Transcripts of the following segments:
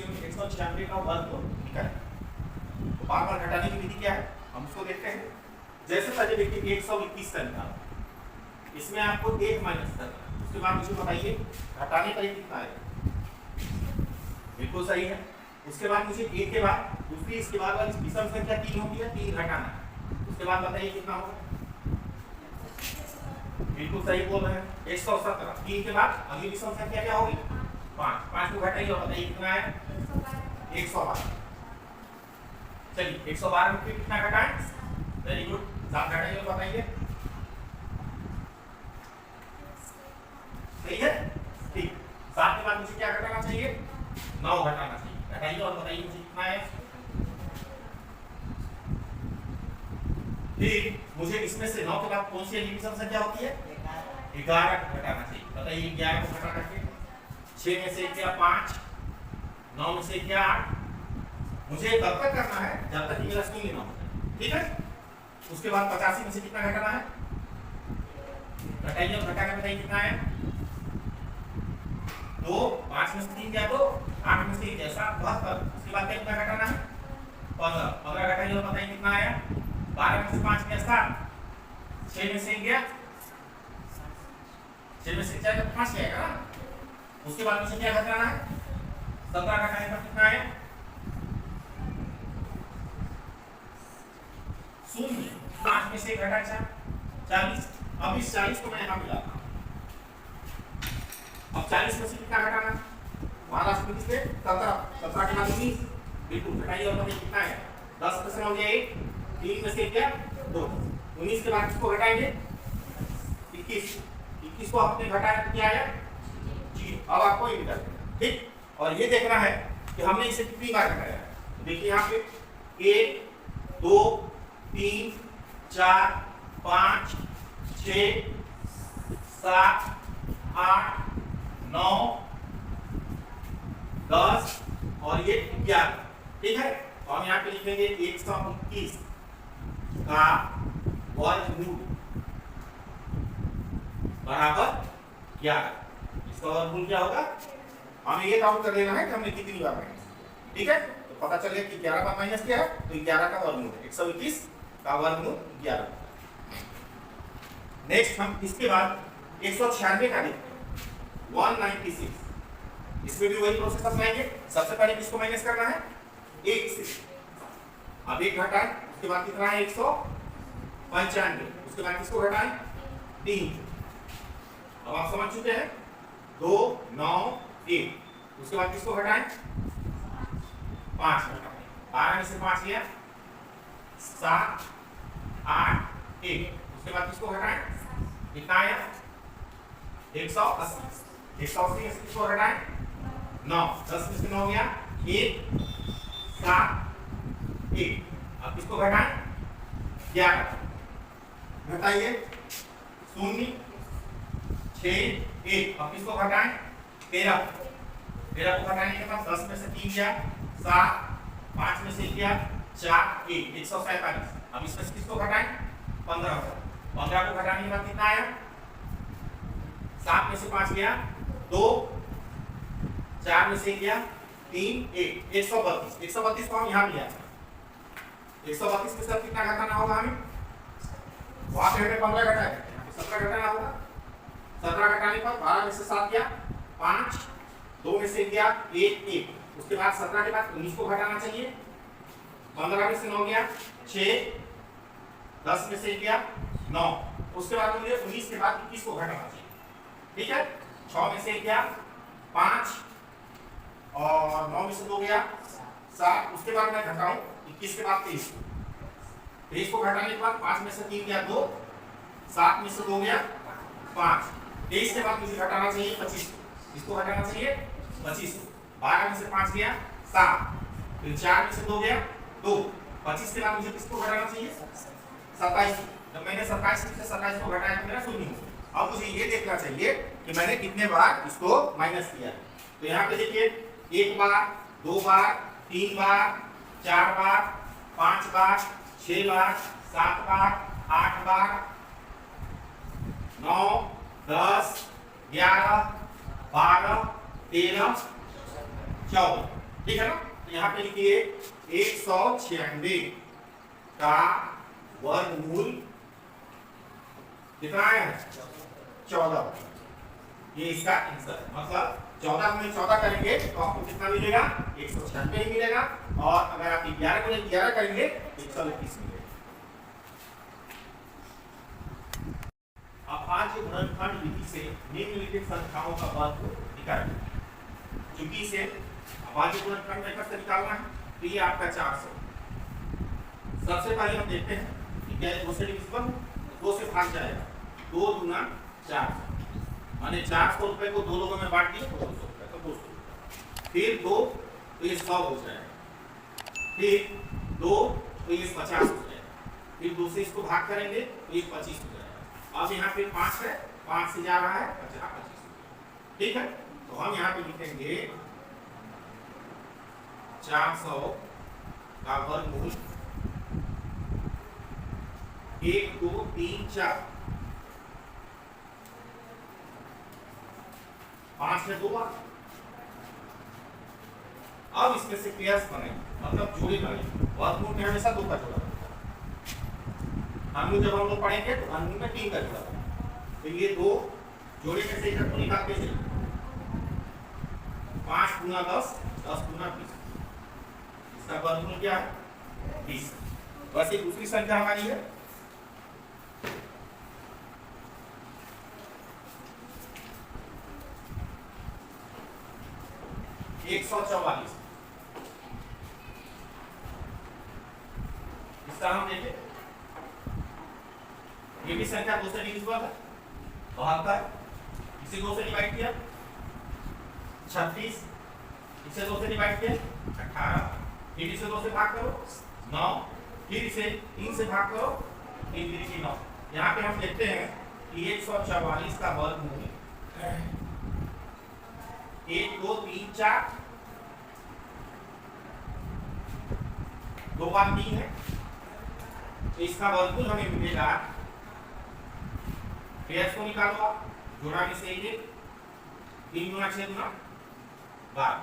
196 का वर्ग निकालें। तो बार बार घटाने की विधि क्या है हम उसको देखते हैं। जैसे पहले देखिए 121 का निकाला, इसमें आपको 1 माइनस करना है, उसके बाद मुझे बताइए घटाने पर कितना आएगा। बिल्कुल सही है। उसके बाद मुझे 1 के बाद दूसरी इसके बाद वाली विषम संख्या 3 होती है, 3 घटाना है, उसके बाद बताइए कितना होगा। बिल्कुल सही बोल रहे हैं 117। 3 के बाद अगली विषम संख्या क्या होगी 5। 5 को घटाइए और बताइए कितना है 112। चलिए 112 में कितना घटाएं, वेरी गुड 7 घटाइए और बताइए सही है। ठीक 7 के बाद मुझे क्या घटाना चाहिए 9 घटाना चाहिए। घटाइए और बताइए मुझे कितना है। फिर मुझे इसमें से 9 के बाद कौन सी अगली विषम संख्या होती है 11 घटाना चाहिए। बताइए 11 को घटा करके 6 में से क्या 5, 9 में से क्या 8। मुझे तब तक करना है जब तक मेरा शून्य ना हो, ठीक है। उसके बाद 85 में से कितना घटाना है, घटाइए और घटा के बताइए कितना है 2। 5 में से 3 क्या 2, 8 में से 1 जैसा 72। उसके बाद कितना घटाना है 15। 15 घटाइए और बताइए कितना आया 12 में से 5 क्या 7, 6 में से गया 6 में से 4 5 आएगा ना। उसके बाद मुझे क्या घटाना है 17 घटाने पर कितना आया 0। 5 में से घटा 40। अब इस 40 को मैं यहाँ मिला, अब 40 में से कितना घटाना महाराष्ट्र में किससे 17। 17 के बाद 19। बिल्कुल घटाइए और बताइए कितना है 10 में से हो गया 1, 3 में से क्या 2। 19 के बाद किसको घटाएंगे 21। 21 को आपने घटाया तो क्या आया 0। अब आपको ये निकालना है, ठीक। और ये देखना है कि हमने इसे कितनी बार घटाया है। देखिए यहाँ पे 1 2 3 4 5 6 7 8 9 10 और ये 11, ठीक है। तो हम यहाँ पे लिखेंगे 121 का वर्गमूल बराबर 11। इसका वर्गमूल क्या होगा हमें ये काउंट कर लेना है कि हमने कितनी बार माइनस किया, ठीक है। तो पता चल गया कि 11 बार माइनस किया है तो 11 का वर्गमूल है 121 का वर्गमूल 11। नेक्स्ट हम इसके बाद 196 का देखते हैं 196। इसमें भी वही प्रोसेस अपनाएंगे। सबसे पहले किसको माइनस करना है 1 से। अब 1 घटाएं, उसके बाद कितना है 195। उसके बाद किसको घटाएं 3। अब आप समझ चुके हैं 2 9 1। उसके बाद किसको घटाएं 5 घटाएं। 12 में से 5 गया 7 8 1। उसके बाद किसको घटाएं कितना आया 180। 180 में से किसको घटाएं 9। 10 में से 9 गया 1 7 1। अब किसको घटाएं 11। घटाइए 0 6 1। अब किसको घटाएं 13। 13 को घटाने के बाद 10 में से 3 गया 7, 5 में से गया 4 1 147। अब इसमें से किसको घटाएं 15। 15 को घटाने के बाद कितना आया 7 में से 5 गया 2, 4 में से गया 3 1 132। 132 को हम यहाँ लिया 132 के साथ कितना घटाना होगा हमें वहां पे हमें 15 घटाया 17 घटाना होगा। 17 घटाने पर 12 में से 7 गया 5, 2 में से गया 1 1। उसके बाद 17 के बाद 19 को घटाना चाहिए। 15 में से 9 गया 6, 10 में से गया 9। उसके बाद मुझे 19 के बाद 21 को घटाना चाहिए, ठीक है। 6 में से गया 5 और 9 में से 2 गया 7। उसके बाद मैं घटाऊं 21 के बाद 23। 23 को घटाने के बाद 5 में से 3 गया 2, 7 में से 2 गया 5। 23 के बाद मुझे घटाना चाहिए 25। इसको घटाना चाहिए 25। 12 में से 5 गया 7, फिर 4 में से 2 गया 2। 25 के बाद मुझे किसको घटाना चाहिए 27। जब मैंने 27 में से 27 को घटाया तो मेरा 0 हो। अब मुझे ये देखना चाहिए कि मैंने कितने बार इसको माइनस किया। तो यहाँ पे देखिए 1 बार 2 बार 3 बार 4 बार 5 बार 6 बार 7 बार 8 बार 9 10 11 12 13 14। ठीक है ना। तो यहाँ पे लिखिए 196 का वर्गमूल कितना आया है 14। ये इसका आंसर है। मतलब 14 में 14 करेंगे तो आपको कितना मिलेगा 196 ही मिलेगा, और अगर आप 11 को 11 करेंगे 121 मिलेगा। अभाज्य गुणनखंड विधि से निम्नलिखित संख्याओं का वर्ग निकालें। चूंकि इसे अभाज्य गुणनखंड में कैसे निकालना है, तो ये आपका 400। सबसे पहले हम देखते हैं कि क्या 2 से डिविजिबल, 2 से भाग जाएगा, 2 दूना 400, माने 400 रुपए को 2 लोगों में बांट दिए 200 रुपए तो 200। फिर 2 तो ये 100 हो जाएगा, फिर 2 तो ये 50 हो जाएगा, फिर 2 से इसको भाग करेंगे तो ये 25 हो जाएगा। अब यहाँ पे 5 है, 5 से जा रहा है 25। ठीक है, तो हम यहाँ पे लिखेंगे 400 का वर्गमूल 1 2 3 4, 5 में 2 बार। अब इसमें से पेयर्स बने, मतलब जोड़े बने। वर्गमूल में हमेशा 2 का जोड़ा होता है। हम लोग पढ़ेंगे तो वर्गमूल में 3 का जोड़ा होता है। तो ये 2 जोड़े में से एक को निकालते हैं 5 गुना 10, 10 गुना 20। इसका वर्गमूल क्या है 20। बस एक दूसरी संख्या हमारी है 144। इसका हम देखें, ये भी संख्या 2 से डिविजिबल है, 72। इसे 2 से डिवाइड किया 36, इसे 2 से डिवाइड किया 18, फिर इसे 2 से भाग करो 9, फिर इसे 3 से भाग करो 3 3 9। यहाँ पे हम देखते हैं कि 144 का वर्गमूल 1 2 3 4, 2 बार 3 है, तो इसका वर्गमूल हमें मिलेगा। पेयर्स को निकालो आप, जोड़ा में से ये 3 गुना 6 गुना 12।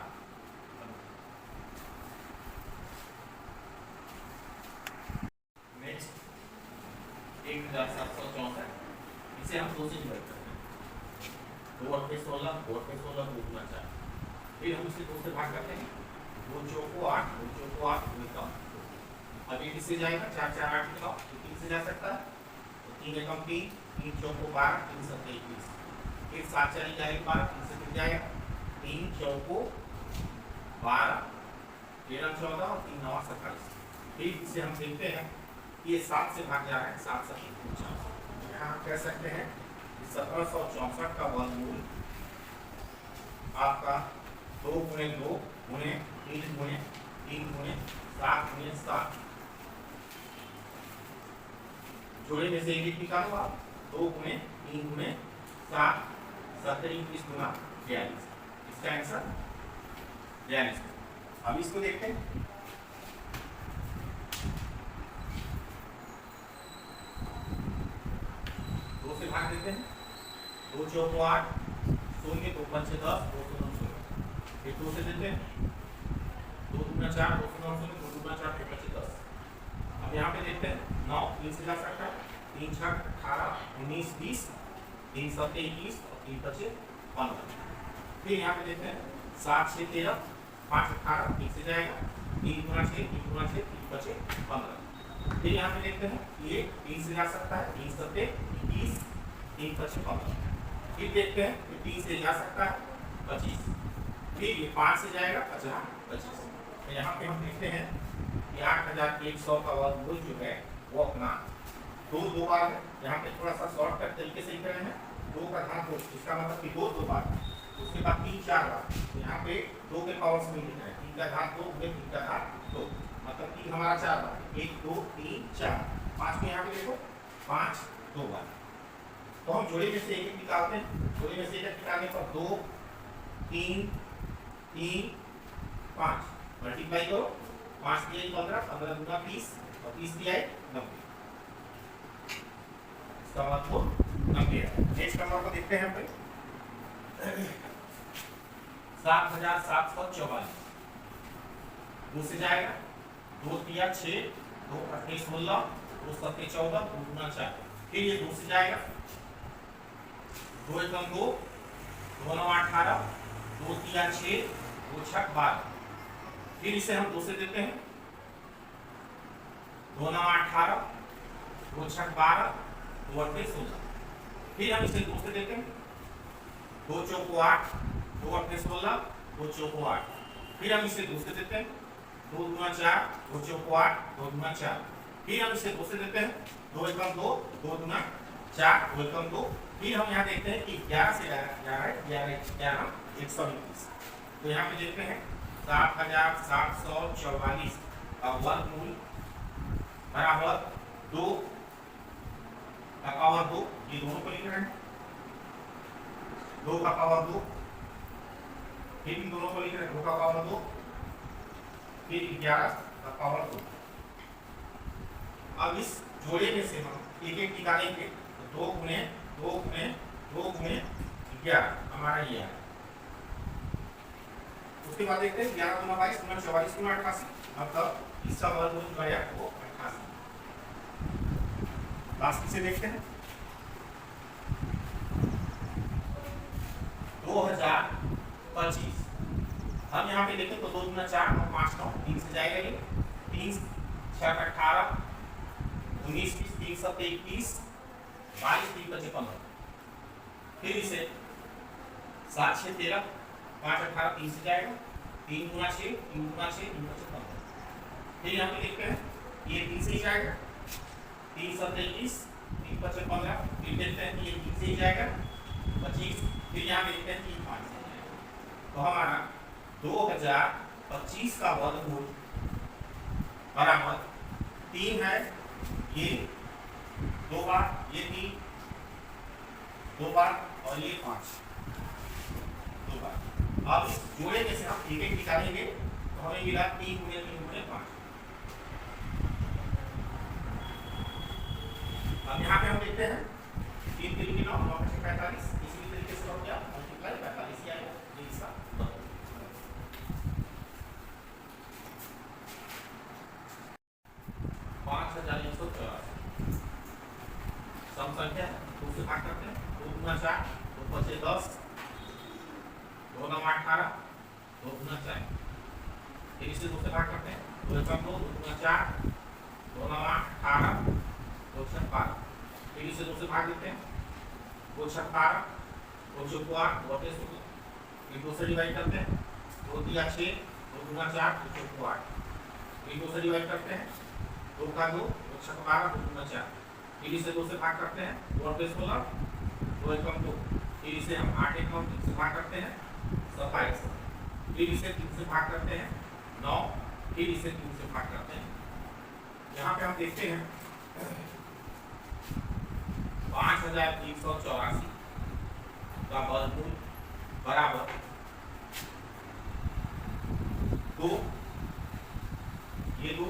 नेक्स्ट 1764, इसे हम 2 से डिवाइड करते हैं। 2 और 16, 2 और 16, 2 गुना 4, फिर हम इसे 2 से भाग करते हैं। 2 चौको 8, 2 चौको 8, 2 कम। अब ये किससे जाएगा 4 4 8 निकालो, तो 3 से जा सकता है, तो 3 एकम 3, 3 चौको 12, 3 7 21, फिर 7 चली जाएगी 12, 3 से जुड़ जाएगा 3 चौको 12, 13 14 और 3 9 27। फिर इसे हम देखते हैं कि ये 7 से भाग जा रहा है, 7 7 49। यहाँ हम कह सकते हैं 1764 का वर्गमूल आपका 2 गुणे 2 गुणे 3 गुणे 3 गुणे 7 गुणे 7। जोड़े में से एक निकालो आप, 2 गुणे 3 गुणे 7, 17 20 गुना 42। इसका आंसर 42। अब इसको देखते हैं, दो से भाग देते हैं। 2 चौको 8, 0 2 5 10, 2 9 16, फिर 2 से देते हैं। 2 दूना 4, 2 9 16, 2 दूना 4, 2 5 10। अब यहाँ पे देखते हैं 9 3 से जा सकता है, 3 6 18 19 20, 3 7 21 और 3 5 15। फिर यहाँ पे देखते हैं 7 6 13, 5 18, 3 से जाएगा, 3 गुना 6, 3 गुना 6, 3 5 15। फिर यहाँ पे देखते हैं ये 3 से जा सकता है, 3 7 21, 3 5 15। फिर देखते हैं कि 3 से जा सकता है 25, फिर ये 5 से जाएगा 50 25। तो यहाँ पे हम देखते हैं कि 8100 का वर्गमूल जो है वो अपना 2 बार है। यहाँ पे थोड़ा सा शॉर्टकट तरीके से लिख रहे हैं, 2 का घात 2, इसका मतलब कि 2 बार, उसके बाद 3 4 बार। तो यहाँ पे 2 के पावर्स में लिख रहे हैं, 3 का घात 2 3 का घात 2, मतलब 3 हमारा 4 बार, 1 2 3 4। 5 में यहाँ पे देखो 5 2 बार। तो हम जोड़े में से एक निकालते हैं। जोड़े में से एक निकालने पर 2 3 3 5 मल्टीप्लाई करो, 5 दिया 15, 15 दूना 30 और 30 दिया 90। इसका मतलब 90 है। नेक्स्ट नंबर को देखते हैं हम 7744। 2 से जाएगा, 2 तिया 6, 2 अट्ठे 16, 2 सत्ते 14, 2 गुना 4। फिर ये 2 से जाएगा, 2 एकम 2, 2 नौ 18, 2 तिया 6, 2 छक 12। फिर इसे हम 2 से देते हैं, 2 नौ 18, 2 छक 12, 2 अट्ठे 16। फिर हम इसे 2 से देते हैं, 2 चौको 8, 2 अट्ठे 16, 2 चौको 8। फिर हम इसे 2 से देते हैं, 2 गुना 4, 2 चौको 8, 2 गुना 4। फिर हम इसे 2 से देते हैं, 2 एकम 2, 2 गुना 4, 2 एकम 2। फिर हम यहाँ देखते हैं कि 11 से 11 121। तो यहाँ पे देखते हैं 7744 का वर्गमूल बराबर 2 का पावर 2। ये दोनों को लिख रहे हैं, 2 का पावर 2। फिर इन दोनों को लिख रहे हैं 2 का पावर 2, फिर 11 का पावर 2। अब इस जोड़े में से हम एक एक निकालेंगे, तो 2 गुने 2 गुने 2 गुने 11 हमारा ये है। उसके बाद देखते हैं 11 गुना 22 गुना 44 गुना 88, मतलब इसका वर्गमूल जो है वो 88। लास्ट से देखते हैं 2025। हम यहाँ पे देखें तो 2 गुना 4 9 5 9, 3 से जाएगा ये, 3 6 18, 19 20, 3 7 21, 22 3 25 15। फिर इसे 7 6 13, 5 18, 3 से जाएगा, 3 गुना 6, 3 गुना 6, 3 25 15। फिर यहाँ पे देखते हैं ये 3 से ही जाएगा, 3 7 21, 3 25 15। फिर देखते हैं कि ये 3 से ही जाएगा 25। फिर यहाँ पे देखते हैं 3 5 से जाएगा। तो हमारा 2025 का वर्गमूल बराबर 3 है। ये 2 बार, ये 3 2 बार और ये 5 2 बार। अब इस जोड़े में से हम एक एक निकालेंगे, तो हमें मिला 3 गुने 3 गुने 5। अब यहाँ पे हम देखते हैं 3 3 9 9 45। इसी तरीके से हो गया मल्टीप्लाई 45 ही आएगा। ये इसका 5184 सम संख्या 2 से भाग करते हैं, 2 गुना 4, 2 5 10, 2 9 18, 2 गुना 4। फिर इसे 2 से भाग करते हैं, 2 एकम 2, 2 गुना 4, 2 9 18, 2 6 12। फिर इसे 2 से भाग देते हैं, 2 6 12, 2 चौको 8, 2 अट्ठे 16। फिर 2 से डिवाइड करते हैं, 2 तिया 6, 2 गुना 4, 2 चौको 8। फिर 2 से डिवाइड करते हैं, 2 का 2, 2 6 12, 2 गुना 4। फिर इसे 2 से भाग करते हैं, 2 अट्ठे 16, 2 एकम 2। फिर इसे हम 8 एकम 3 से भाग करते हैं 27। फिर इसे 3 से भाग करते हैं 9। फिर इसे 3 से भाग करते हैं। यहाँ पे हम देखते हैं 5384 का वर्गमूल बराबर 2, ये 2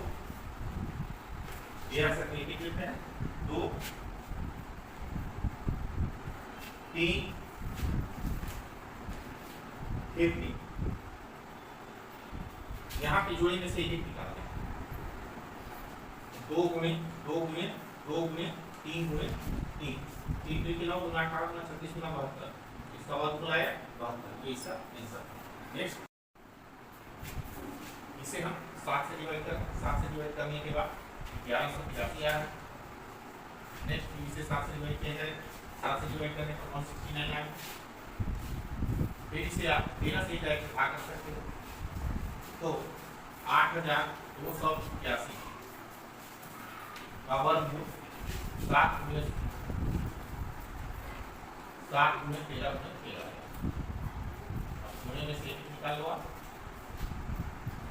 ये लिखते हैं 2 3 50। यहाँ पे जोड़े में से एक निकालते हैं, 2 गुणे 2 गुणे 2 गुणे 3 गुणे 3, 3 3 9 गुना 18 गुना 36 गुना 72। इसका वर्गमूल आया 72। ये इसका आंसर। नेक्स्ट इसे हम 7 से डिवाइड करें, 7 से डिवाइड करने के बाद 1185 आया। नेक्स्ट इसे 7 से डिवाइड किया जाए, 7 से डिवाइड करने पर 169 आया। फिर इसे आप 13 से डायरेक्ट भाग कर सकते हो, तो 8281 का वर्गमूल 7 गुणे 13 गुणे 13 है। अब गुणे में से निकाल लो आप,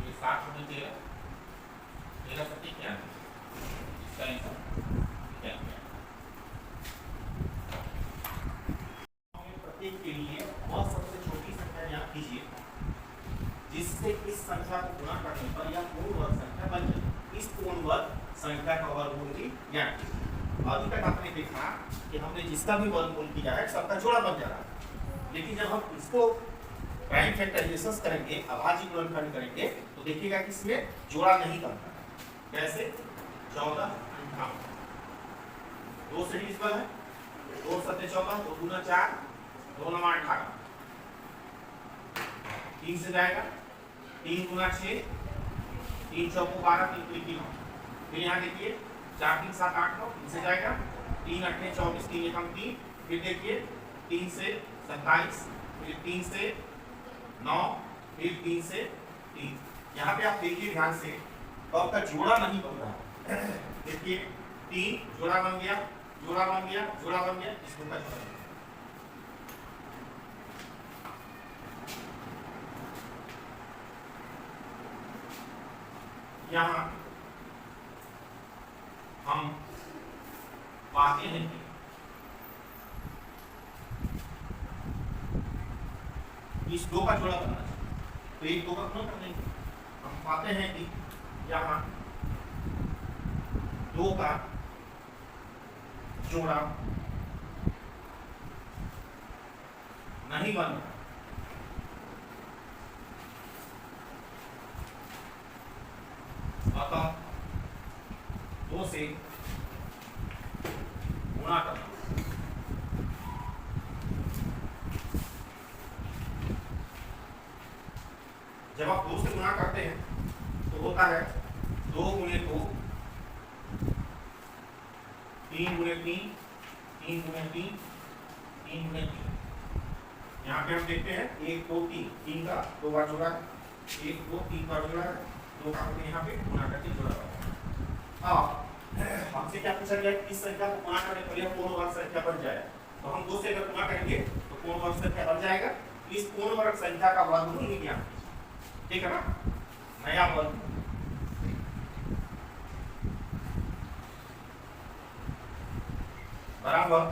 ये 7 गुणे 13, 13 सत्ती क्या है, इसका आंसर क्या है। प्रत्येक के लिए वह सबसे छोटी संख्या यहाँ कीजिए जिससे इस संख्या को गुणा करने पर यह पूर्ण वर्ग संख्या बन जाए। इस पूर्ण वर्ग संख्या का वर्गमूल भी ज्ञात कीजिए। अभी तक आपने देखा कि हमने जिसका भी वर्गमूल किया है सबका जोड़ा बन जा रहा है, लेकिन जब हम इसको प्राइम फैक्टराइजेशन करेंगे, अभाज्य गुणनखंड करेंगे, तो देखिएगा कि इसमें जोड़ा नहीं बनता है। कैसे? 14 58 2 से डिविजिबल है, 2 7 14, 2 गुना 4, 2 9 18, 3 से जाएगा, 3 गुना 6, 3 चौको 12, 3 त्रिक 9। फिर यहाँ देखिए 4 3 7 8 9, 3 से जाएगा, 3 8 24, 3 1 3, फिर देखिए 3 से 27, फिर 3 से 9, फिर 3 से 3। यहाँ पे आप देखिए ध्यान से, तो आपका जोड़ा नहीं बन रहा। देखिए 3 जोड़ा बन गया, जोड़ा बन गया, जोड़ा बन गया, इसमें का जोड़ा। यहाँ हम पाते हैं कि इस 2 का जोड़ा बनना चाहिए, तो एक 2 का गुणा कर देंगे। हम पाते हैं कि यहाँ 2 का जोड़ा नहीं बन रहा, अतः 2 से गुणा करना। जब आप 2 से गुणा करते हैं तो होता है 2 गुणे 2, 3 गुणे 3, 3 गुणे 3, 3 गुणे 3। यहाँ पे हम देखते हैं 1 2 3, 3 का 2 बार जोड़ा है, 1 2 3 बार जोड़ा है, 2 का हमने यहाँ पे गुणा करके जोड़ा है। अब हमसे क्या पूछा गया कि इस संख्या को गुणा करने पर यह पूर्ण वर्ग संख्या बन जाए, तो हम 2 से अगर गुणा करेंगे तो पूर्ण वर्ग संख्या बन जाएगा। इस पूर्ण वर्ग संख्या का वर्गमूल ही क्या, ठीक है ना, नया वर्ग बराबर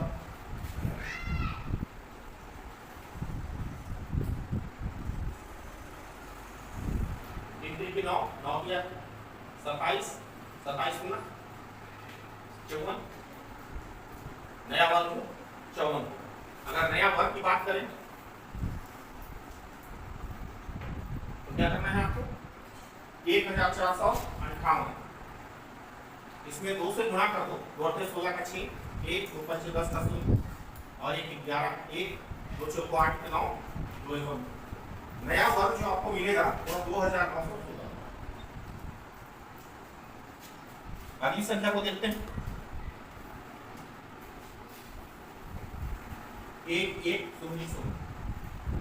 9 9 किया 27, 27 गुना 54, नया वर्ग 54। अगर नया वर्ग की बात करें तो क्या करना है आपको, 1458। इसमें 2 से गुणा कर दो, 2 8 16 का 6, 1 2 5 10 का 0 और 1 11, 1 2 4 8 के 9, 2 1। नया वर्ग जो आपको मिलेगा वह 2916। अगली संख्या को देखते हैं, 1 1 0 0।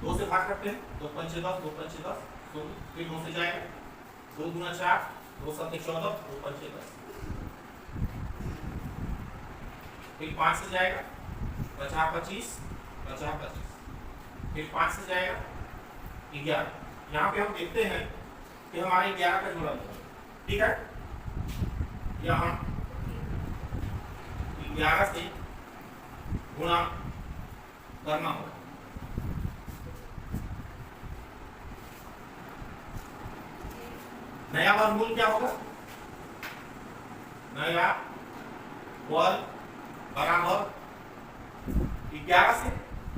2 से भाग करते हैं, 2 5 10, 2 5 10 0, फिर 2 से जाएगा, 2 गुना 4, 2 7 14, 2 5 10, फिर 5 से जाएगा, 50 25, 50 25, फिर 5 से जाएगा 11। यहाँ पे हम देखते हैं कि हमारे 11 का जोड़ा होगा, ठीक है। यहाँ 11 से गुणा करना होगा, नया वर्गमूल क्या होगा, नया वर्ग बराबर 11 से,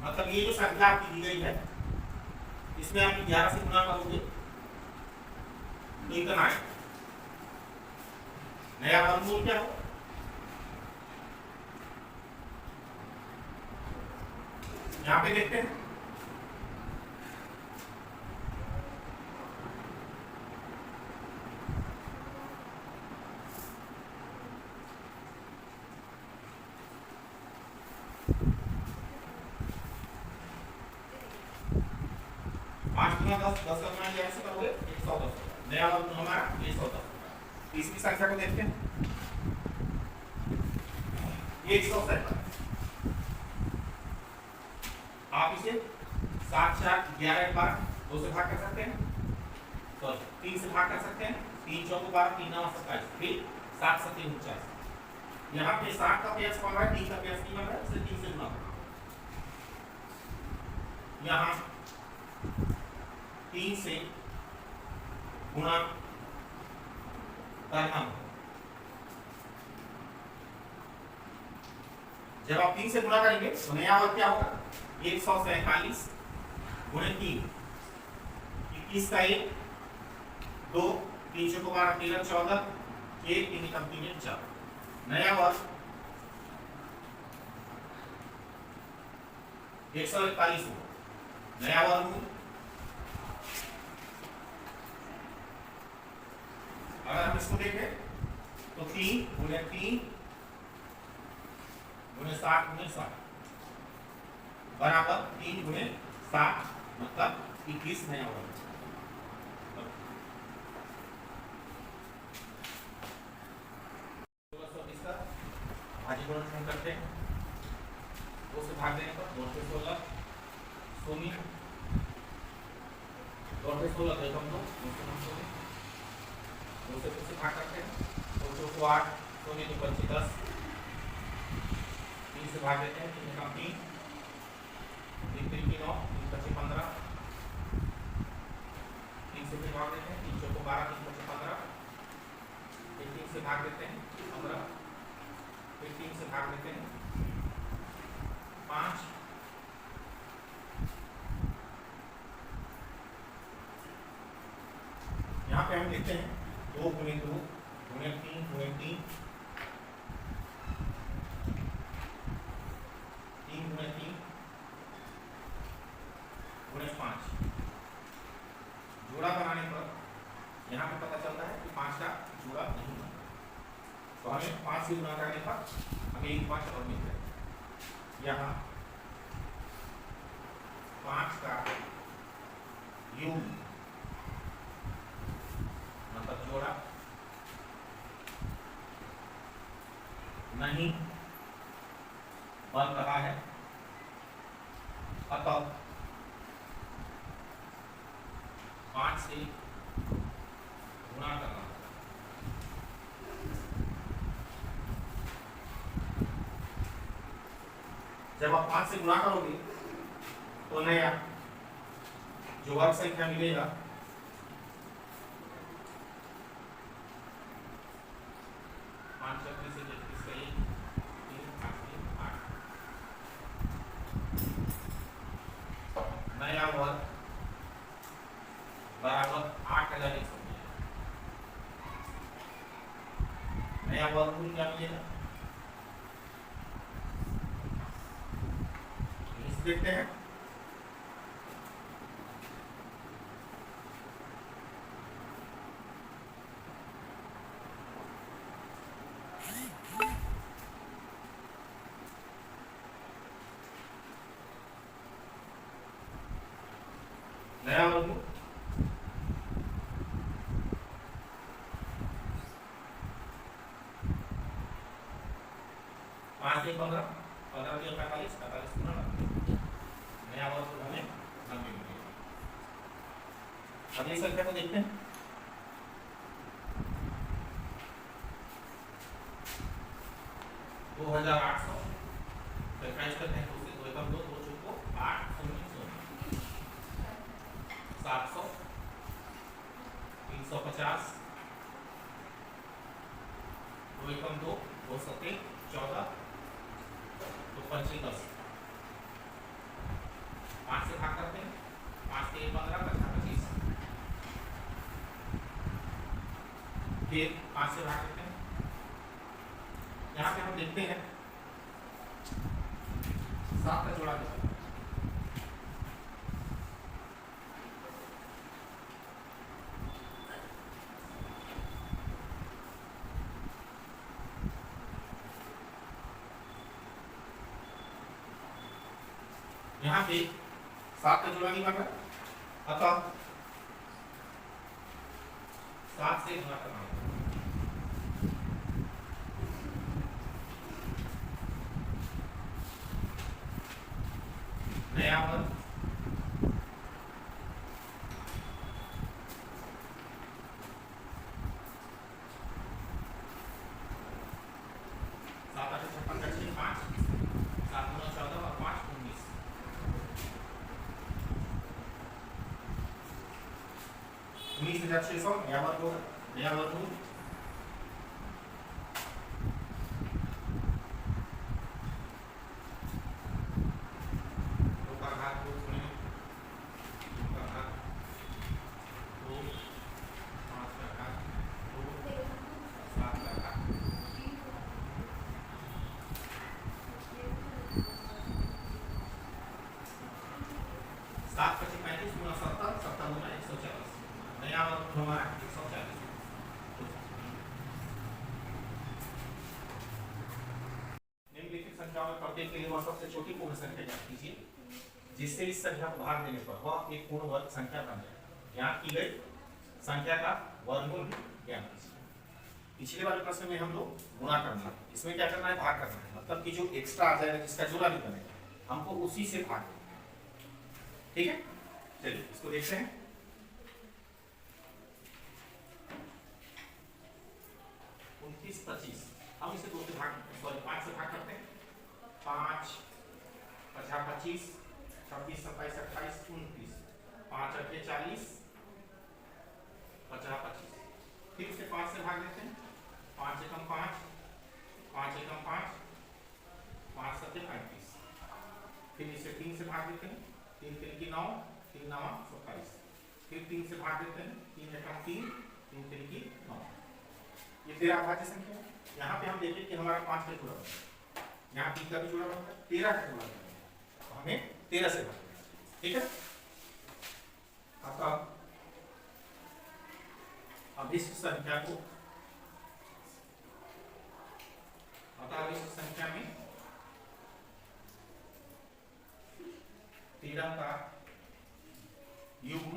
मतलब ये जो संख्या आपकी दी गई है इसमें आप 11 से गुणा करोगे तो इतना है। नया वर्गमूल क्या हो, यहाँ पे देखते हैं, दस का गुणा 11 से करोगे 110, नया वर्ग हमारा 110। तीसरी संख्या को देखते हैं, 157। आप इसे 7 4 11 12 2 से भाग कर सकते हैं, तो 3 से भाग कर सकते हैं, 3 4 12, 3 9 27, फिर 7 7 49। यहाँ पे 7 का पेज बन रहा है, 3 का पेज नहीं बन रहा है, इसे 3 से गुणा करो। यहाँ 3 से गुणा करना, जब आप 3 से गुणा करेंगे तो नया वर्ग क्या होगा, 147 गुणे 3, इसका 1 2 3 चौको 12 13 14 1 3 कम 3 4 नया वर्ग 141 नया वर्गमूल अगर हम इसको देखें तो 3 गुणे 3 गुणे 7 गुणे 7 बराबर 3 गुणे 7 मतलब 21 नया वर्ग। भाजीगुणन करते हैं 2 से भाग देने पर 2 से 16 सोनी 2 से 16 देखो हम 2 से 2 से भाग करते हैं 2 चौको 8 सोनी 2 25 10 3 से भाग देते हैं 3 का 3 3 3 की 9 3 25 15 3 से फिर भाग देते हैं 3 चौको 12 3 25 15 फिर 3 से भाग देते हैं 15 फिर 3 से भाग देते हैं 5 यहाँ पे हम लिखते हैं 2 गुणे 2 गुणे 3 गुणे 3 3 गुणे 3 गुणे 5 जोड़ा बनाने पर यहाँ पे पता चलता है कि 5 का जोड़ा नहीं बनता, तो हमें 5 से गुणा करने पर हमें 1 5 और मिल जाएगा। यहाँ 5 का योग मतलब जोड़ा नहीं बन रहा है, अतः 5 से गुणा करना। जब आप 5 से गुणा करोगे तो नया जो वर्ग संख्या मिलेगा 5 से 33 का 1 3 5 3 8 नया वर्ग बराबर 8100 नया वर्गमूल क्या मिलेगा देखते हैं। नया वर्गमूल 5 से 15 15 से 45 45 नया वर्ग हमें 90 मिलेगा। अगली संख्या को देखते हैं 2800 फैक्टराइज करते हैं 2 से 2 एकम 2 2 चौको 8 0 700 350 2 एकम 2 2 सत्ते 14 2 पंचे 10 5 से भाग करते हैं 5 से 15 तक 25 फिर 5 से भाग करते हैं। यहाँ पे हम देखते हैं 7 का जोड़ा देते हैं यहाँ पे 7 का जोड़ा नहीं बन रहा, अतः 7 से गुणा करना होगा। नया वर्ग 7 8 56 5 7 9 14 और 5 19 19,600 नया वर्ग होगा। नया वर्ग नया वर्गमूल हमारा 140। निम्नलिखित संख्याओं में प्रत्येक के लिए वह सबसे छोटी पूर्ण संख्या ज्ञात कीजिए जिससे इस संख्या को भाग देने पर वह एक पूर्ण वर्ग संख्या बन जाए। ज्ञात की गई संख्या का वर्गमूल ज्ञात कीजिए। पिछले वाले प्रश्न में हम लोग गुणा करना है, इसमें क्या करना है, भाग करना है। मतलब कि जो एक्स्ट्रा आ जाएगा जिसका जोड़ा नहीं बनेगा हमको उसी से भाग देना है। ठीक है, चलिए इसको देखते हैं। 29, 25 हम इसे 2 से भाग, सॉरी 5 से भाग करते हैं। 5 50 25 26 27 28 29 5 8 40 50 25 फिर इसे 5 से भाग देते हैं। 5 एकम 5 5 एकम 5 5 7 35 फिर इसे 3 से भाग देते हैं। 3 3 की 9 3 9 27 फिर 3 से भाग देते हैं। 3 एकम 3 3 3 की 9। ये 13 अभाज्य संख्या है। यहाँ पे हम देखें कि हमारा 5 का जुड़ा हुआ है, यहाँ 3 का भी जुड़ा हुआ है, 13 का जुड़ा हुआ है, तो हमें 13 से भाग। ठीक है, अतः अभिष्ट संख्या को अभिष्ट संख्या में 13 का युग्म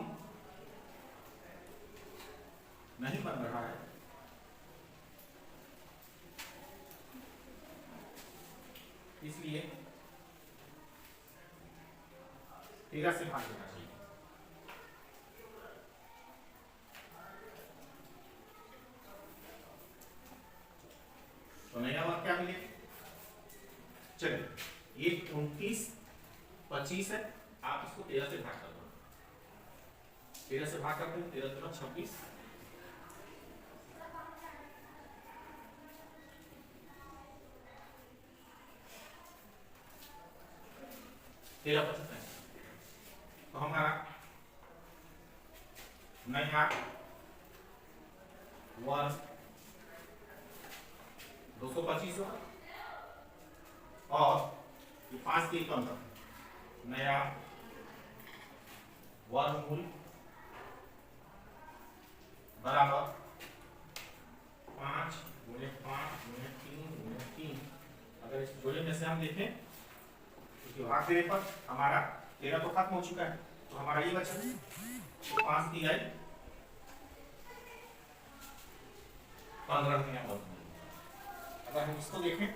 नहीं बन रहा है, इसलिए 13 से भाग देना चाहिए। तो नया वर्ग क्या मिले, चलिए ये 29 25 है, आप इसको 13 से भाग कर दो। 13 से भाग करते हैं, 13 दूना 26 13 25 तो हमारा नया वर्ग 225 होगा और ये 5 के कम का नया वर्गमूल बराबर 5 गुणे 5 गुणे 3 अगर इस जोड़े में से हम देखें तो भाग देने पर हमारा 13 तो खत्म हो चुका है, तो हमारा ये बचा तो 5 दिया है 15 नया वर्गमूल। अगर हम इसको देखें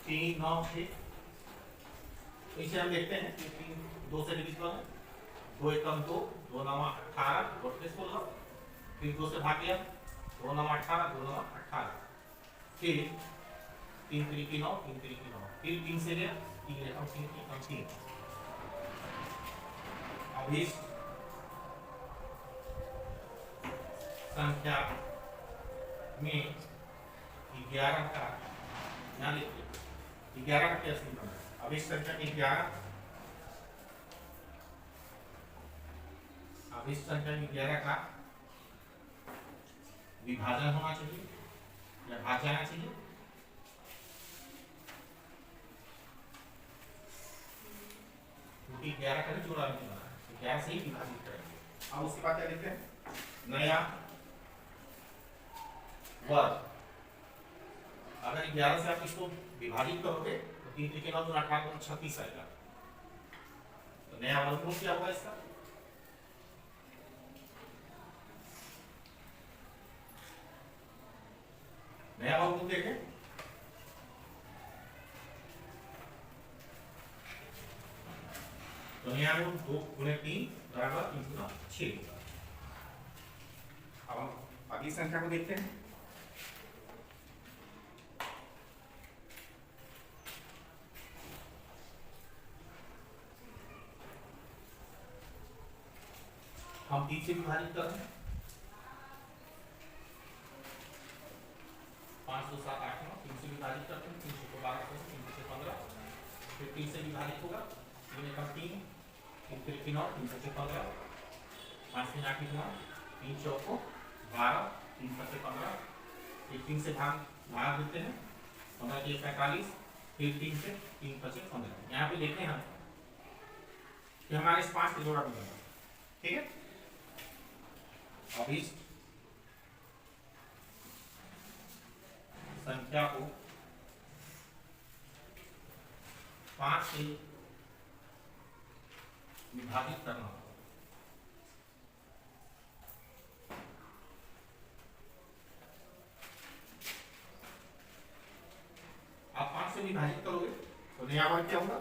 3 9 6 तो इसे हम देखते हैं कि 3 2 से डिविजिबल है, 2 एकम 2 2 9 18 और 16 फिर 2 से भाग लिया 2 9 18 2 9 18 फिर 3 3 की 9 3 3 की 9 फिर 3 से लिया 3 एकम 3 एकम 3 अभिष्ट संख्या में 11 का ध्यान देखिए 11 का कैसे निकलना है। अभिष्ट संख्या में 11 अभिष्ट संख्या में 11 का विभाजन होना चाहिए या भाग जाना चाहिए। क्योंकि 11 का भी जोड़ा नहीं बना है, तो 11 से ही विभाजित करेंगे। अब उसके बाद क्या लिखते हैं, नया वर्ग। अगर 11 से आप इसको विभाजित करोगे तो 3 3 के 9 गुना 18 गुना 36 आएगा। तो नया वर्गमूल क्या होगा इसका, नया वर्गमूल देखें तो नया वर्ग 2 गुणे 3 बराबर 3 गुना 6। अब हम अगली संख्या को देखते हैं। हम 3 से विभाजित कर रहे हैं 5 2 7 8 9 3 से विभाजित करते हैं 3 को 12 3 से 15 फिर 3 से विभाजित होगा 3 एकम 3 3 3 की 9 3 से 15 5 3 8 की 9 3 4 को 12 3 से 15 फिर 3 से भाग देते हैं 15 की 45 फिर 3 से 3 25 15। यहाँ पे देखते हैं हम कि हमारे इस 5 का जोड़ा भी बना। ठीक है, अब इस संख्या को 5 से विभाजित करना होगा। आप 5 से विभाजित करोगे तो नया वर्ग क्या होगा?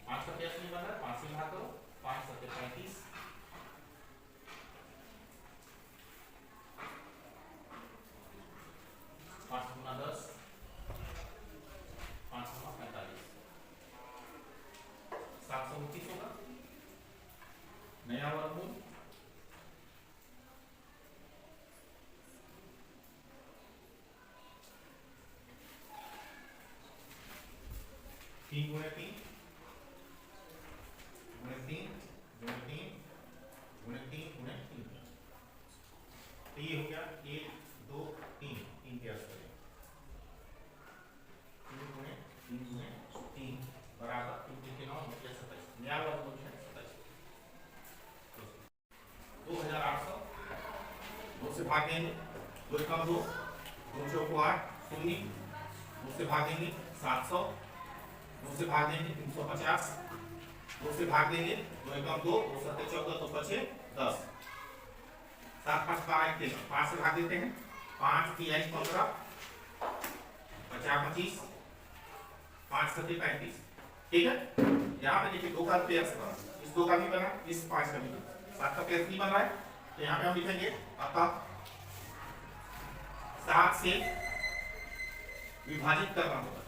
5 का कैसे नहीं बन रहा है? 5 से भाग करो, 5 सत्ते 35, 5 गुना 10, 5 गुना 45, 729 होगा नया वर्गमूल। तीन गुणे तीन गुणे तीन गुणे तीन गुणे तीन गुणे तीन, तो ये हो गया 1 2 3, 3 के आसपास 3 गुणे 3 गुणे 3 बराबर 3 के 9 9 27, नया वर्गमूल है 27। 2800 2 से भागेंगे, 2 कम 2, 2 चौको 8 शून्य, 2 से भागेंगे 700, 2 से भाग देंगे 350, 2 से भाग देंगे 2 कम 2, 2 सत्ते 14, तो बचे 10, 7 5 12 13, 5 से भाग देते हैं, 5 3 15, 50 25, 5 सत्ते 35। ठीक है, यहाँ पे देखिए 2 का पेयर बना, इस 2 का भी बना, इस 5 का भी बना, 7 का पेयर नहीं बन रहा है, तो यहाँ पे हम लिखेंगे अतः 7 से विभाजित करना होगा।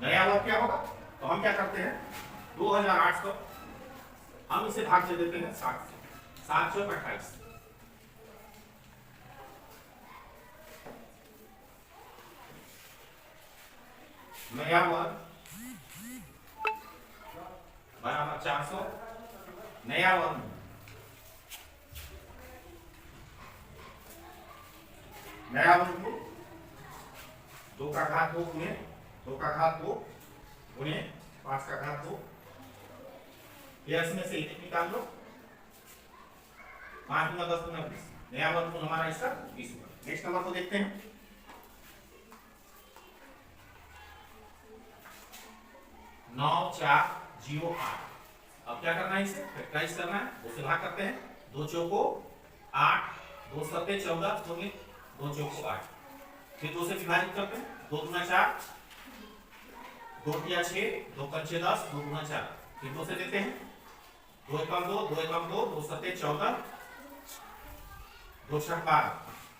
नया वर्ग क्या होगा? तो हम क्या करते हैं, 2800 हम इसे भाग दे देते हैं 7 से, 7 से 28, नया वर्ग बराबर 400, नया वर्ग नया वर्ग 2 का घात 2 गुणे 2 का घात 2 गुणे 5 का घात 2, यह में से एक निकाल लो, 5 गुना 10 गुना 20, नया वर्गमूल हमारा इसका 20 होगा। नेक्स्ट नंबर को देखते हैं, 9408। अब क्या करना है, इसे फैक्टराइज करना है, 2 से भाग करते हैं, 2 चौको 8, 2 सत्ते 14 शून्य, 2 चौको 8, फिर 2 से विभाजित करते हैं, 2 गुना 4, 2 तिया 6, 2 पंचे 10, 2 गुना 4, फिर 2 से देते हैं, 2 कम 2, 2 कम 2, 2 सत्ते 14, 2 छक 12,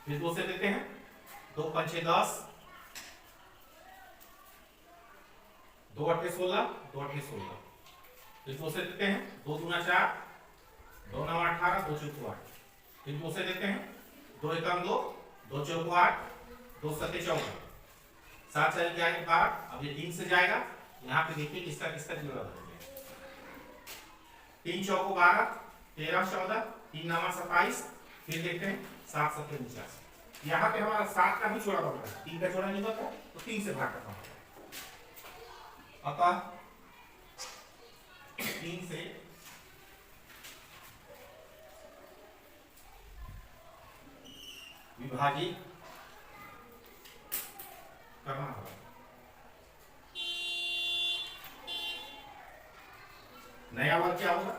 फिर 2 से देते हैं, 2 पंचे 10, 2 अट्ठे 16, 2 अट्ठे 16, फिर 2 से देते हैं, 2 गुना 4, 2 9 18, 2 चौको 8, फिर 2 से देते हैं, 2 कम 2, 2 चौको 8, 2 सत्ते 14, 7 चल के आगे 12, अब ये 3 से जाएगा, यहाँ पे देखिए किसका किसका जोड़ा बन गया, 3 चौको 12, 13 14, 3 9 27, फिर देखते हैं 7 सत्ते 49, यहाँ पे हमारा 7 का भी जोड़ा बन रहा है, 3 का जोड़ा नहीं बनता तो 3 से भाग करना होगा। अतः 3 से विभाजित करना होगा। नया वर्ग क्या होगा,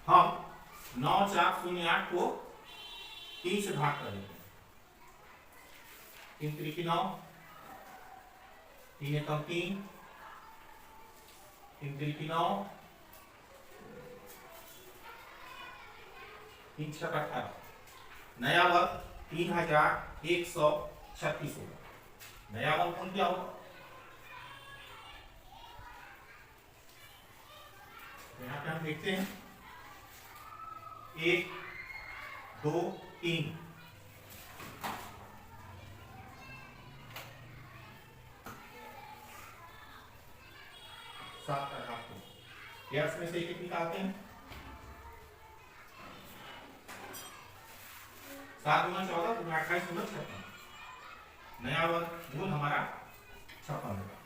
हम 9408 को 3 से भाग करेंगे, 3 त्रिकी 9, 3 एकम 3, 3 त्रिकी 9, 3 छक 18, नया वर्ग 3136 होगा। नया वर्ग कौन क्या होगा, यहाँ पे हम देखते हैं 1 2 3, 7 का घात 2। एक्स में से एक निकालते हैं। 7 गुना 14 गुना 28 गुना 56। नया वर्ग मूल हमारा 56 होगा।